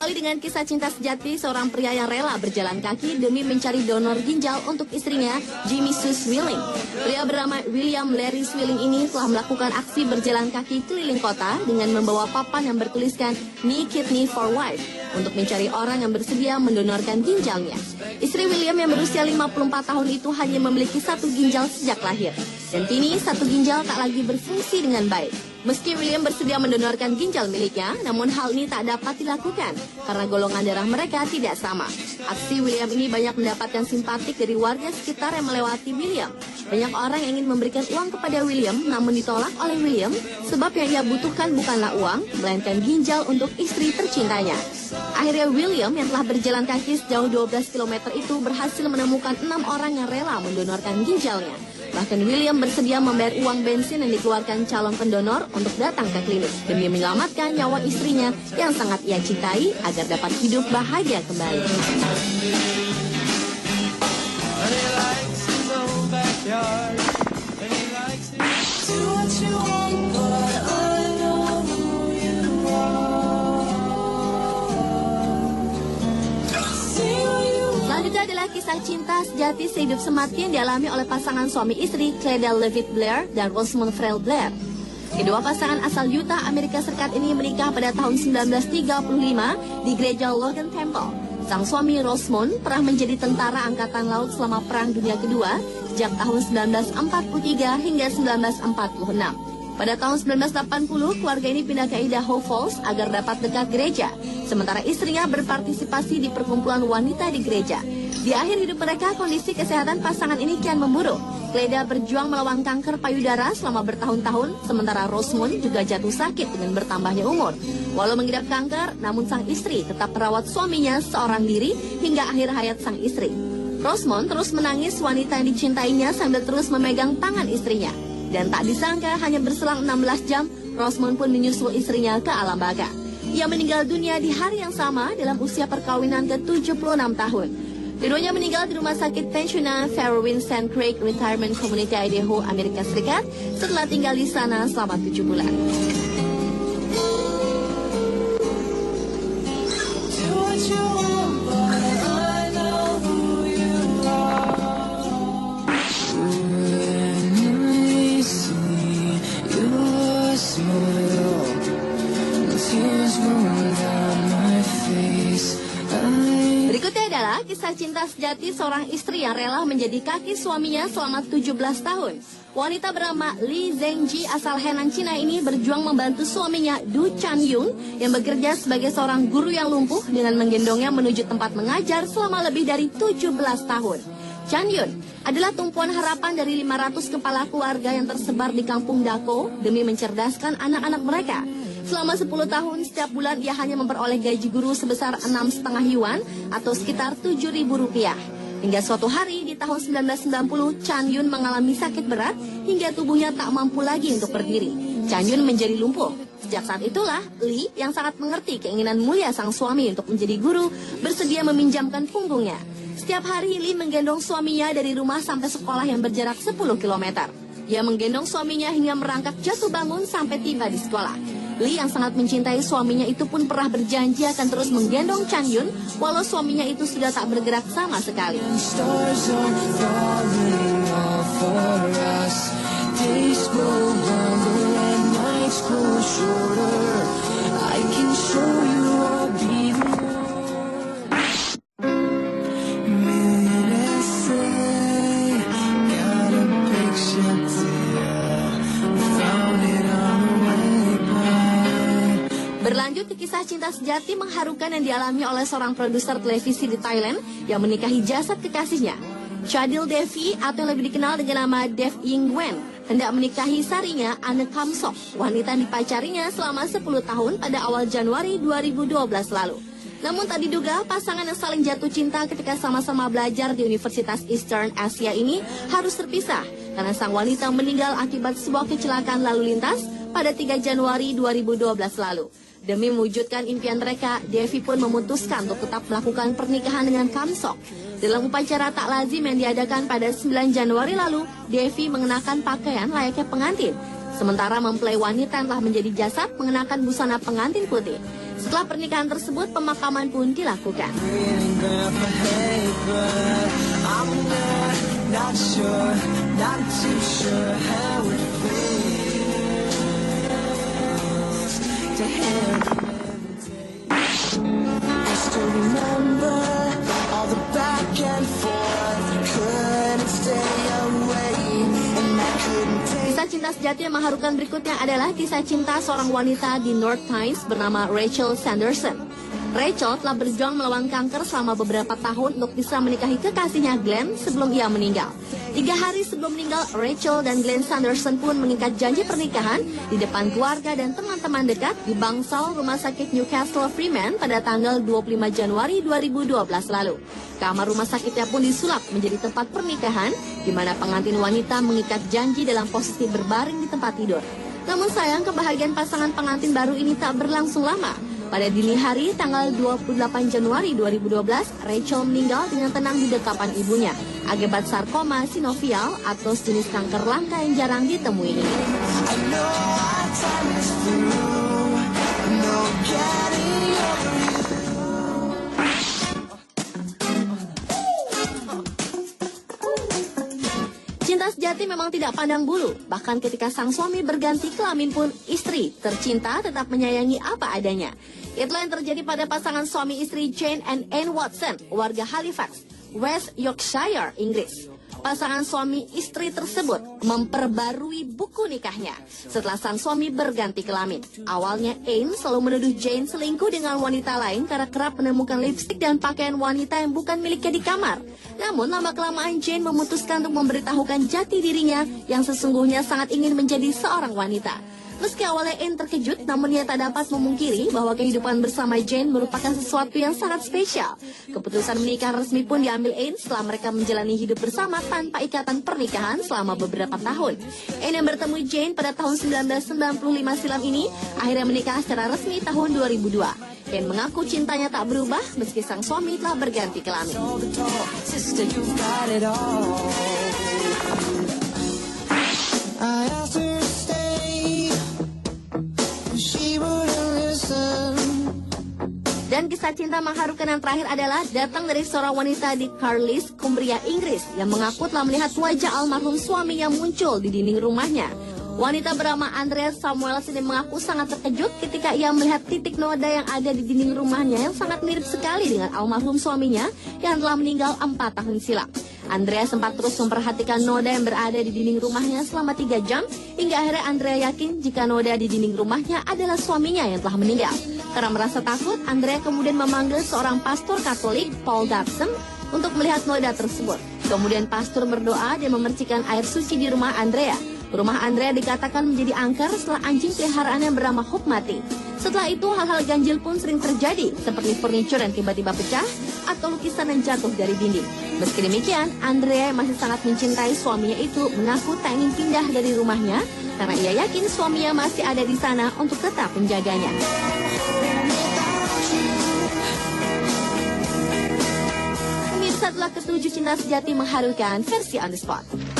Kali dengan kisah cinta sejati seorang pria yang rela berjalan kaki demi mencari donor ginjal untuk istrinya, Jimmy Sue Swilling. Pria bernama William Larry Swilling ini telah melakukan aksi berjalan kaki keliling kota dengan membawa papan yang bertuliskan "Me Kidney for Wife" untuk mencari orang yang bersedia mendonorkan ginjalnya. Istri William yang berusia 54 tahun itu hanya memiliki satu ginjal sejak lahir. Dan kini satu ginjal tak lagi berfungsi dengan baik. Meski William bersedia mendonorkan ginjal miliknya, namun hal ini tak dapat dilakukan karena golongan darah mereka tidak sama. Aksi William ini banyak mendapatkan simpatik dari warga sekitar yang melewati William. Banyak orang yang ingin memberikan uang kepada William, namun ditolak oleh William sebab yang ia butuhkan bukanlah uang, melainkan ginjal untuk istri tercintanya. Akhirnya William yang telah berjalan kaki sejauh 12 km itu berhasil menemukan 6 orang yang rela mendonorkan ginjalnya. Bahkan William bersedia membayar uang bensin yang dikeluarkan calon pendonor untuk datang ke klinik demi menyelamatkan nyawa istrinya yang sangat ia cintai agar dapat hidup bahagia kembali. Selanjutnya adalah kisah cinta sejati sehidup semati yang dialami oleh pasangan suami istri Cleda Levitt Blair dan Rosamund Farrell Blair. Kedua pasangan asal Utah, Amerika Serikat ini menikah pada tahun 1935 di gereja Logan Temple. Sang suami Rosamund pernah menjadi tentara angkatan laut selama Perang Dunia Kedua sejak tahun 1943 hingga 1946. Pada tahun 1980, keluarga ini pindah ke Idaho Falls agar dapat dekat gereja. Sementara istrinya berpartisipasi di perkumpulan wanita di gereja. Di akhir hidup mereka, kondisi kesehatan pasangan ini kian memburuk. Cleda berjuang melawan kanker payudara selama bertahun-tahun, sementara Rosamund juga jatuh sakit dengan bertambahnya umur. Walau mengidap kanker, namun sang istri tetap merawat suaminya seorang diri hingga akhir hayat sang istri. Rosamund terus menangis wanita yang dicintainya sambil terus memegang tangan istrinya. Dan tak disangka hanya berselang 16 jam, Rosamund pun menyusul istrinya ke alam baka. Ia meninggal dunia di hari yang sama dalam usia perkawinan ke-76 tahun. Keduanya meninggal di rumah sakit pensiunan Fairwind Sand Creek Retirement Community Idaho, Amerika Serikat setelah tinggal di sana selama 7 bulan. Berikutnya adalah kisah cinta sejati seorang istri yang rela menjadi kaki suaminya selama 17 tahun. Wanita bernama Li Zhengji asal Henan, Cina ini berjuang membantu suaminya Du Chanyun yang bekerja sebagai seorang guru yang lumpuh dengan menggendongnya menuju tempat mengajar selama lebih dari 17 tahun. Chanyun adalah tumpuan harapan dari 500 kepala keluarga yang tersebar di kampung Dako demi mencerdaskan anak-anak mereka. Selama 10 tahun, setiap bulan ia hanya memperoleh gaji guru sebesar 6,5 yuan atau sekitar Rp7.000. Hingga suatu hari di tahun 1990, Chanyun mengalami sakit berat hingga tubuhnya tak mampu lagi untuk berdiri. Chanyun menjadi lumpuh. Sejak saat itulah, Li yang sangat mengerti keinginan mulia sang suami untuk menjadi guru, bersedia meminjamkan punggungnya. Setiap hari, Li menggendong suaminya dari rumah sampai sekolah yang berjarak 10 km. Ia menggendong suaminya hingga merangkak jatuh bangun sampai tiba di sekolah. Li yang sangat mencintai suaminya itu pun pernah berjanji akan terus menggendong Chanyun walau suaminya itu sudah tak bergerak sama sekali. Berlanjut ke kisah cinta sejati mengharukan yang dialami oleh seorang produser televisi di Thailand yang menikahi jasad kekasihnya. Chadil Devi atau yang lebih dikenal dengan nama Dev Ying Wen hendak menikahi sarinya Anne Kamsok, wanita yang dipacarinya selama 10 tahun pada awal Januari 2012 lalu. Namun tak diduga pasangan yang saling jatuh cinta ketika sama-sama belajar di Universitas Eastern Asia ini harus terpisah karena sang wanita meninggal akibat sebuah kecelakaan lalu lintas pada 3 Januari 2012 lalu. Demi mewujudkan impian mereka, Devi pun memutuskan untuk tetap melakukan pernikahan dengan Kamsok. Dalam upacara tak lazim yang diadakan pada 9 Januari lalu, Devi mengenakan pakaian layaknya pengantin. Sementara mempelai wanita yang telah menjadi jasad mengenakan busana pengantin putih. Setelah pernikahan tersebut, pemakaman pun dilakukan. Kisah cinta sejati yang mengharukan berikutnya adalah kisah cinta seorang wanita di North Tynes bernama Rachel Sanderson. Rachel telah berjuang melawan kanker selama beberapa tahun untuk bisa menikahi kekasihnya Glenn sebelum ia meninggal. 3 hari sebelum meninggal, Rachel dan Glenn Sanderson pun mengikat janji pernikahan di depan keluarga dan teman-teman dekat di bangsal Rumah Sakit Newcastle Freeman pada tanggal 25 Januari 2012 lalu. Kamar rumah sakitnya pun disulap menjadi tempat pernikahan, di mana pengantin wanita mengikat janji dalam posisi berbaring di tempat tidur. Namun sayang, kebahagiaan pasangan pengantin baru ini tak berlangsung lama. Pada dini hari, tanggal 28 Januari 2012, Rachel meninggal dengan tenang di dekapan ibunya akibat sarkoma sinovial atau jenis kanker langka yang jarang ditemui ini. Cinta sejati memang tidak pandang bulu. Bahkan ketika sang suami berganti kelamin pun, istri tercinta tetap menyayangi apa adanya. Itulah yang terjadi pada pasangan suami istri Jane and Anne Watson, warga Halifax, West Yorkshire, Inggris. Pasangan suami istri tersebut memperbarui buku nikahnya setelah sang suami berganti kelamin. Awalnya Anne selalu menuduh Jane selingkuh dengan wanita lain karena kerap menemukan lipstik dan pakaian wanita yang bukan miliknya di kamar. Namun lama-kelamaan Jane memutuskan untuk memberitahukan jati dirinya yang sesungguhnya sangat ingin menjadi seorang wanita. Meski awalnya Anne terkejut, namun ia tak dapat memungkiri bahwa kehidupan bersama Jane merupakan sesuatu yang sangat spesial. Keputusan menikah resmi pun diambil Anne setelah mereka menjalani hidup bersama tanpa ikatan pernikahan selama beberapa tahun. Anne yang bertemu Jane pada tahun 1995 silam ini akhirnya menikah secara resmi tahun 2002. Anne mengaku cintanya tak berubah meski sang suami telah berganti kelamin. Dan kisah cinta mengharukan yang terakhir adalah datang dari seorang wanita di Carlisle, Cumbria, Inggris yang mengaku telah melihat wajah almarhum suaminya muncul di dinding rumahnya. Wanita bernama Andrea Samuels ini mengaku sangat terkejut ketika ia melihat titik noda yang ada di dinding rumahnya yang sangat mirip sekali dengan almarhum suaminya yang telah meninggal 4 tahun silam. Andrea sempat terus memperhatikan noda yang berada di dinding rumahnya selama 3 jam, hingga akhirnya Andrea yakin jika noda di dinding rumahnya adalah suaminya yang telah meninggal. Karena merasa takut, Andrea kemudian memanggil seorang pastor Katolik, Paul Dawson, untuk melihat noda tersebut. Kemudian pastor berdoa dan memercikan air suci di rumah Andrea. Rumah Andrea dikatakan menjadi angker setelah anjing peliharaan yang bernama Hope mati. Setelah itu, hal-hal ganjil pun sering terjadi, seperti furniture yang tiba-tiba pecah atau lukisan yang jatuh dari dinding. Meski demikian, Andrea yang masih sangat mencintai suaminya itu mengaku tak ingin pindah dari rumahnya karena ia yakin suaminya masih ada di sana untuk tetap menjaganya. Pemirsa, telah ke-7 cinta sejati mengharukan versi On The Spot.